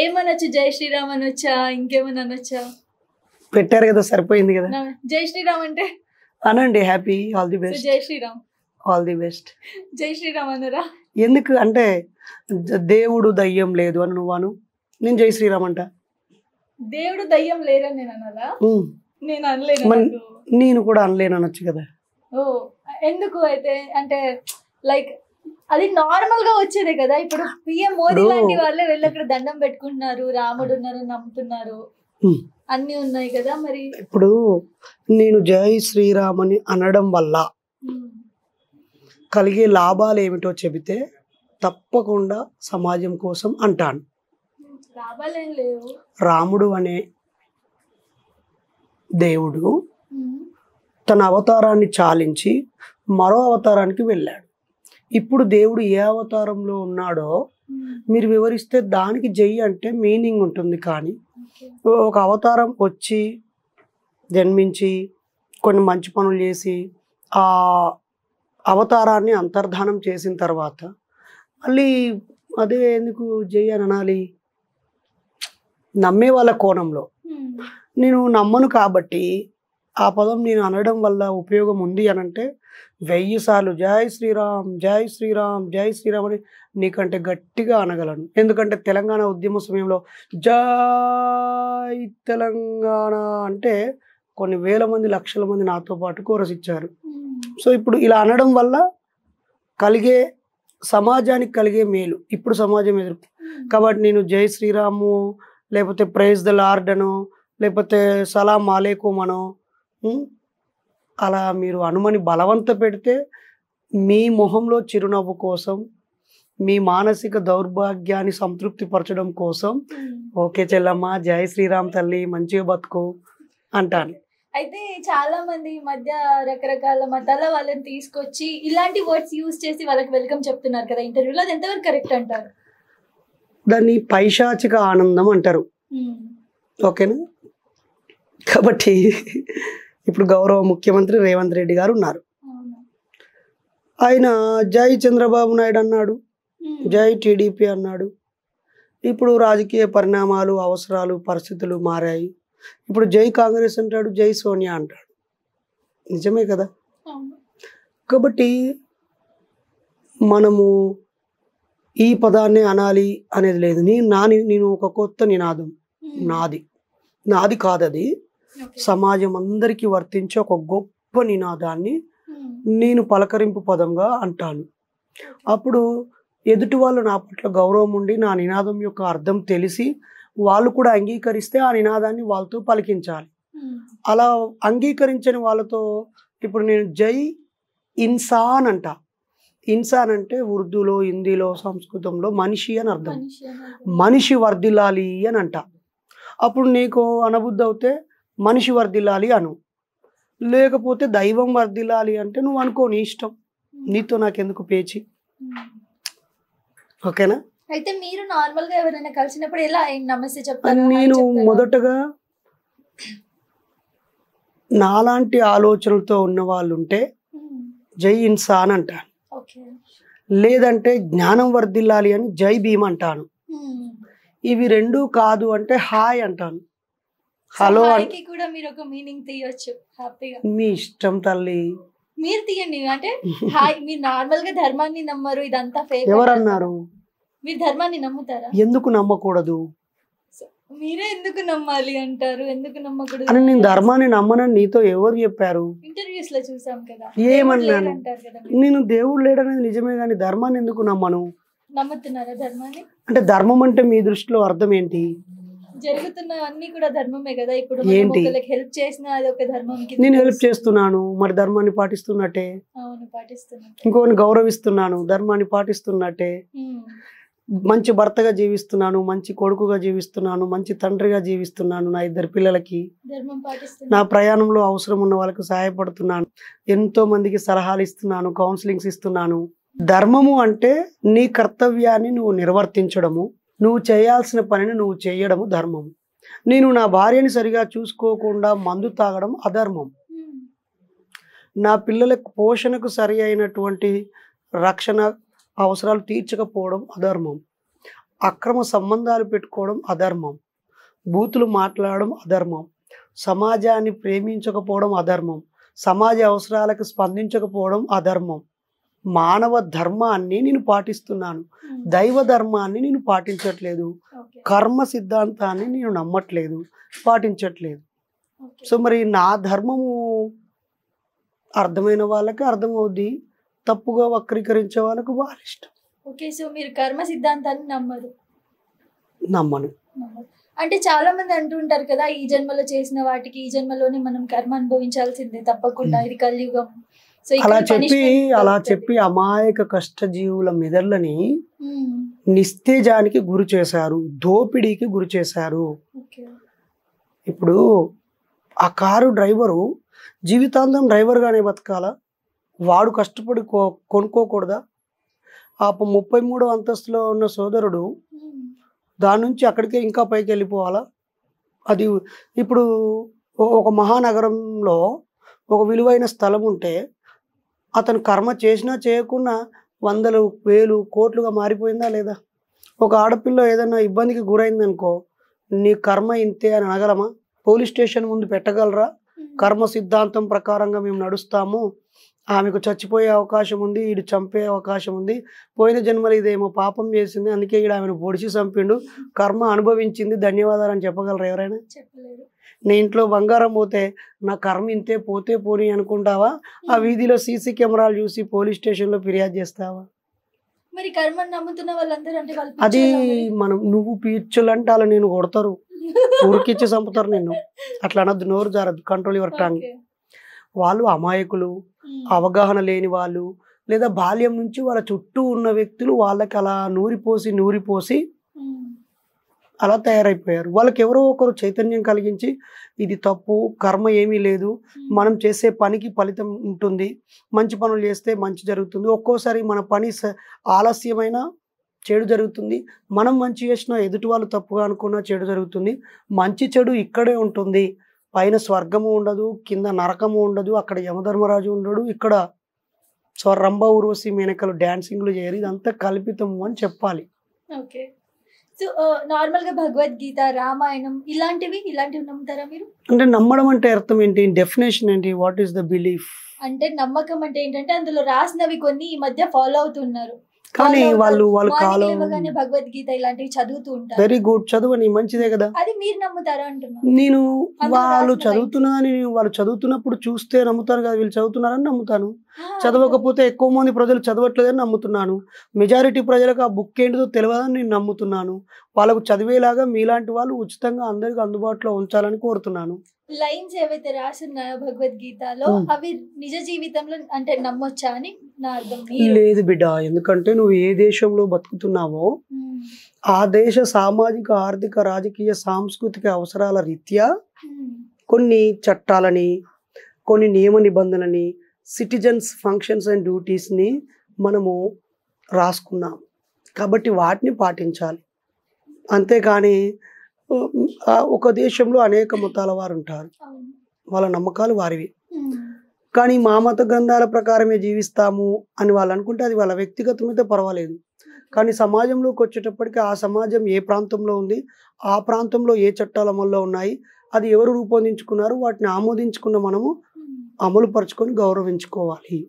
ఏమనొచ్చు? జై శ్రీరామ్ అనొచ్చా? ఇంకేమన్నా అనొచ్చా? పెట్టారు కదా, సరిపోయింది కదా. జై శ్రీరామ్ అంటే అనండి, happy, all the so best, జై శ్రీరామ్. All the best. జై శ్రీరామ్ అనరా? ఎందుకు అంటే దేవుడు దయ్యం లేదు అని నువ్వు నేను జై శ్రీరామ్ అంట. దేవుడు దయ్యం లేరని నేను అనాలా? నేను అనలేను. నేను కూడా అనలేను అనొచ్చు కదా. ఓ ఎందుకు అయితే? అంటే లైక్ అది నార్మల్ గా వచ్చేదే కదా. ఇప్పుడు పిఎం మోదీ లాంటి వాళ్ళే వెళ్ళి అక్కడ దండం పెట్టుకుంటున్నారు, రాముడు ఉన్నారు నమ్ముతున్నారు, అన్ని ఉన్నాయి కదా. మరి ఇప్పుడు నేను జై శ్రీరామ్ అని అనడం వల్ల కలిగే లాభాలు ఏమిటో చెబితే తప్పకుండా సమాజం కోసం అంటాను. లాభాలేం లేవు. రాముడు అనే దేవుడు తన అవతారాన్ని చాలించి మరో అవతారానికి వెళ్ళాడు. ఇప్పుడు దేవుడు ఏ అవతారంలో ఉన్నాడో మీరు వివరిస్తే దానికి జై అంటే మీనింగ్ ఉంటుంది. కానీ ఒక అవతారం వచ్చి జన్మించి కొన్ని మంచి పనులు చేసి ఆ అవతారాన్ని అంతర్ధానం చేసిన తర్వాత మళ్ళీ అదే ఎందుకు జై అని అనాలి? నమ్మే వాళ్ళ కోణంలో నేను నమ్మను కాబట్టి ఆ పదం నేను అనడం వల్ల ఉపయోగం ఉంది అని అంటే 1000 సార్లు జై శ్రీరామ్ జై శ్రీరామ్ జై శ్రీరామ్ అని నీకంటే గట్టిగా అనగలను. ఎందుకంటే తెలంగాణ ఉద్యమ సమయంలో జై తెలంగాణ అంటే కొన్ని వేల మంది లక్షల మంది నాతో పాటు కోరస్ ఇచ్చారు. సో ఇప్పుడు ఇలా అనడం వల్ల కలిగే సమాజానికి కలిగే మేలు ఇప్పుడు సమాజం ఎదురు. కాబట్టి నేను జై శ్రీరాము లేకపోతే ప్రైజ్ ద లార్డ్ అనో లేకపోతే సలాం అలైకుం అనో అలా మీరు అనుమని బలవంత పెడితే మీ మొహంలో చిరునవ్వు కోసం మీ మానసిక దౌర్భాగ్యాన్ని సంతృప్తి పరచడం కోసం ఓకే చెల్లమ్మ జై శ్రీరామ్ తల్లి మంచిగా బతుకు అంటాను. అయితే చాలా మంది ఈ మధ్య రకరకాల మతాల వాళ్ళని తీసుకొచ్చి ఇలాంటి వర్డ్స్ యూజ్ చేసి వాళ్ళకి వెల్కమ్ చెప్తున్నారు కదా ఇంటర్వ్యూలో. అది ఎంతవరకు కరెక్ట్ అంటారు? దాన్ని పైశాచిక ఆనందం అంటారు. ఓకేనా? కాబట్టి ఇప్పుడు గౌరవ ముఖ్యమంత్రి రేవంత్ రెడ్డి గారు ఉన్నారు. ఆయన జై చంద్రబాబు నాయుడు అన్నాడు, జై టీడీపీ అన్నాడు. ఇప్పుడు రాజకీయ పరిణామాలు అవసరాలు పరిస్థితులు మారాయి. ఇప్పుడు జై కాంగ్రెస్ అంటాడు, జై సోనియా అంటాడు. నిజమే కదా. కాబట్టి మనము ఈ పదాన్ని అనాలి అనేది లేదు. నేను ఒక కొత్త నినాదం నాది కాదది సమాజం అందరికీ వర్తించే ఒక గొప్ప నినాదాన్ని నేను పలకరింపు పదంగా అంటాను. అప్పుడు ఎదుటి వాళ్ళు నా పట్ల గౌరవం ఉండి నా నినాదం యొక్క అర్థం తెలిసి వాళ్ళు కూడా అంగీకరిస్తే ఆ నినాదాన్ని వాళ్ళతో పలికించాలి. అలా అంగీకరించని వాళ్ళతో ఇప్పుడు నేను జై ఇన్సాన్ అంట. ఇన్సాన్ అంటే ఉర్దూలో హిందీలో సంస్కృతంలో మనిషి అని అర్థం. మనిషి వర్ధిల్లాలి అని అంట. అప్పుడు నీకు అనబుద్ధి అవుతే మనిషి వర్ధిల్లాలి అను, లేకపోతే దైవం వర్ధిల్లాలి అంటే నువ్వు అనుకో, నీ ఇష్టం, నీతో నాకెందుకు పేచి. ఓకేనా? అయితే మీరు నార్మల్ గా ఎవరైనా కలిసినప్పుడు ఎలా నమస్తే చెప్తారు? నేను మొదటగా నాలాంటి ఆలోచనలతో ఉన్న వాళ్ళు ఉంటే జై ఇన్సాన్ అంటాను, లేదంటే జ్ఞానం వర్ధిల్లాలి అని జై భీమ్ అంటాను. ఇవి రెండు కాదు అంటే హాయ్ అంటాను. హలో కూడా మీరు ఒక మీనింగ్ తీయొచ్చు హ్యాపీగా. మీ ఇష్టం తల్లి, మీరు తీయండి. అంటే హాయ్ మీరు నార్మల్ గా ధర్మాన్ని నమ్మరు, ఇదంతా ఫేక్. ఎవరన్నారు? మీరు ధర్మాన్ని నమ్ముతారా? ఎందుకు నమ్మకూడదు? మీరే ఎందుకు నమ్మాలి అంటారు, ఎందుకు నమ్మకూడదు అని నేను ధర్మాన్ని నమ్మనని నీతో ఎవరు చెప్పారు? ఇంటర్వ్యూస్ లో చూసాం కదా. ఏమన్నాను? నేను దేవుడు లేడనేది నిజమే, కానీ ధర్మాన్ని ఎందుకు నమ్మను? నమ్ముతున్నారా ధర్మాన్ని? అంటే ధర్మం అంటే మీ దృష్టిలో అర్థం ఏంటి? జరుగుతున్న అన్ని కూడా ధర్మమే కదా. ఇప్పుడు ఏంటి? హెల్ప్ చేసినా అది ఒక ధర్మం. నేను హెల్ప్ చేస్తున్నాను, మరి ధర్మాన్ని పాటిస్తున్నట్టే. అవును, పాటిస్తున్నాను. ఇంకోని గౌరవిస్తున్నాను, ధర్మాన్ని పాటిస్తున్నట్టే. మంచి భర్తగా జీవిస్తున్నాను, మంచి కొడుకుగా జీవిస్తున్నాను, మంచి తండ్రిగా జీవిస్తున్నాను నా 2 పిల్లలకి. నా ప్రయాణంలో అవసరం ఉన్న వాళ్ళకి సహాయపడుతున్నాను, ఎంతో మందికి సలహాలు ఇస్తున్నాను, కౌన్సిలింగ్స్ ఇస్తున్నాను. ధర్మము అంటే నీ కర్తవ్యాన్ని నువ్వు నిర్వర్తించడము, నువ్వు చేయాల్సిన పనిని నువ్వు చేయడము ధర్మము. నేను నా భార్యని సరిగా చూసుకోకుండా మందు తాగడం అధర్మం. నా పిల్లలకు పోషణకు సరి అయినటువంటి రక్షణ అవసరాలు తీర్చకపోవడం అధర్మం. అక్రమ సంబంధాలు పెట్టుకోవడం అధర్మం, బూతులు మాట్లాడడం అధర్మం, సమాజాన్ని ప్రేమించకపోవడం అధర్మం, సమాజ అవసరాలకు స్పందించకపోవడం అధర్మం. మానవ ధర్మాన్ని నేను పాటిస్తున్నాను, దైవ ధర్మాన్ని నేను పాటించట్లేదు, కర్మ సిద్ధాంతాన్ని నేను నమ్మట్లేదు, పాటించట్లేదు. సో మరి నా ధర్మము అర్థమైన వాళ్ళకి అర్థమవుద్ది, తప్పుగా వక్రీకరించే వాళ్ళకు వాళ్ళ ఇష్టం. ఓకే, సో మీరు కర్మ సిద్ధాంతాన్ని నమ్మను. అంటే చాలా మంది అంటుంటారు కదా, ఈ జన్మలో చేసిన వాటికి ఈ జన్మలోనే మనం కర్మ అనుభవించాల్సిందే తప్పకుండా, ఇది కలియుగం. సో అలా చెప్పి అమాయక కష్టజీవుల మెదళ్ళని నిస్తేజానికి గురి చేశారు, దోపిడీకి గురి చేశారు. ఇప్పుడు ఆ కారు డ్రైవరు జీవితాంతం డ్రైవర్గానే బతకాలా? వాడు కష్టపడి కొనుక్కోకూడదా? ఆ 33వ అంతస్తులో ఉన్న సోదరుడు దాని నుంచి అక్కడికే ఇంకా పైకి వెళ్ళిపోవాలా? అది ఇప్పుడు ఒక మహానగరంలో ఒక విలువైన స్థలం ఉంటే అతను కర్మ చేసినా చేయకున్నా వందలు వేలు కోట్లుగా మారిపోయిందా లేదా? ఒక ఆడపిల్ల ఏదైనా ఇబ్బందికి గురైందనుకో, నీ కర్మ ఇంతే అని అనగలమా? పోలీస్ స్టేషన్ ముందు పెట్టగలరా? కర్మ సిద్ధాంతం ప్రకారంగా మేము నడుస్తాము, ఆమెకు చచ్చిపోయే అవకాశం ఉంది, ఈడు చంపే అవకాశం ఉంది, పోయిన జన్మలు ఇదేమో పాపం చేసింది అందుకే ఈడు ఆమెను పొడిచి చంపిండు, కర్మ అనుభవించింది, ధన్యవాదాలు అని చెప్పగలరా ఎవరైనా? చెప్పలేరు. నీ ఇంట్లో బంగారం పోతే నా కర్మ ఇంతే, పోతే పోని అనుకుంటావా? ఆ వీధిలో సీసీ కెమెరాలు చూసి పోలీస్ స్టేషన్లో ఫిర్యాదు చేస్తావా? మరి కర్మను నమ్ముతున్న వాళ్ళందరూ అంటే అది నువ్వు పీచులంటే అలా నేను కొడతారు, ఉరికిచ్చి చంపుతారు నిన్ను. అట్లా అనద్దు, నోరు జారద్దు, కంట్రోల్ యువర్ టంగ్. వాళ్ళు అమాయకులు, అవగాహన లేని వాళ్ళు, లేదా బాల్యం నుంచి వాళ్ళ చుట్టూ ఉన్న వ్యక్తులు వాళ్ళకి అలా నూరిపోసి అలా తయారైపోయారు. వాళ్ళకి ఎవరో ఒకరు చైతన్యం కలిగించి ఇది తప్పు, కర్మ ఏమీ లేదు, మనం చేసే పనికి ఫలితం ఉంటుంది, మంచి పనులు చేస్తే మంచి జరుగుతుంది, ఒక్కోసారి మన పని ఆలస్యమైన చెడు జరుగుతుంది, మనం మంచి చేసినా ఎదుటి వాళ్ళు తప్పుగా అనుకున్నా చెడు జరుగుతుంది, మంచి చెడు ఇక్కడే ఉంటుంది, పైన స్వర్గము ఉండదు, కింద నరకము ఉండదు, అక్కడ యమధర్మరాజు ఉండడు, ఇక్కడ రంభ ఊర్వశి మేనకలు డాన్సింగ్లు చేయరు, ఇదంతా కల్పితము అని చెప్పాలి. ఓకే, సో నార్మల్ గా భగవద్గీత, రామాయణం ఇలాంటివి నమ్ముతారా మీరు? అంటే నమ్మడం అంటే అర్థం ఏంటి, డెఫినేషన్ ఏంటి, వాట్ ఈస్ ద బిలీఫ్? అంటే నమ్మకం అంటే ఏంటంటే అందులో రాసినవి కొన్ని ఈ మధ్య ఫాలో అవుతున్నారు, కానీ వాళ్ళు భగవద్గీత ఇలాంటివి చదువుతూ ఉంటారు. వెరీ గుడ్, చదువని మంచిదే కదా. అది మీరు నమ్ముతారా అంటున్నా నేను. వాళ్ళు చదువుతున్నదని వాళ్ళు చదువుతున్నప్పుడు చూస్తే నమ్ముతాను కదా, వీళ్ళు చదువుతున్నారని నమ్ముతాను. చదవకపోతే ఎక్కువ మంది ప్రజలు చదవట్లేదని నమ్ముతున్నాను. మెజారిటీ ప్రజలకు ఆ బుక్ ఏంటిదో తెలియదని నేను నమ్ముతున్నాను. వాళ్ళకు చదివేలాగా మీలాంటి వాళ్ళు ఉచితంగా అందరికి అందుబాటులో ఉంచాలని కోరుతున్నాను. లైన్స్ ఏవైతే రాసున్నాయో భగవద్గీతలో అవి నిజ జీవితంలో అంటే నమ్మొచ్చా అని నా అర్థం. లేదు బిడ్డ, ఎందుకంటే నువ్వు ఏ దేశంలో బతుకుతున్నావో ఆ దేశ సామాజిక, ఆర్థిక, రాజకీయ, సాంస్కృతిక అవసరాల రీత్యా కొన్ని చట్టాలని, కొన్ని నియమ నిబంధనలని, సిటిజన్స్ ఫంక్షన్స్ అండ్ డ్యూటీస్ని మనము రాసుకున్నాం కాబట్టి వాటిని పాటించాలి. అంతేకాని ఒక దేశంలో అనేక మతాల వారు ఉంటారు, వాళ్ళ నమ్మకాలు వారివి, కానీ మా మత గ్రంథాల ప్రకారమే జీవిస్తాము అని వాళ్ళు అనుకుంటే అది వాళ్ళ వ్యక్తిగతమైతే పర్వాలేదు. కానీ సమాజంలోకి వచ్చేటప్పటికి ఆ సమాజం ఏ ప్రాంతంలో ఉంది, ఆ ప్రాంతంలో ఏ చట్టాలు అమల్లో ఉన్నాయి, అది ఎవరు రూపొందించుకున్నారు, వాటిని ఆమోదించుకున్న మనము అమలు పరుచుకొని గౌరవించుకోవాలి.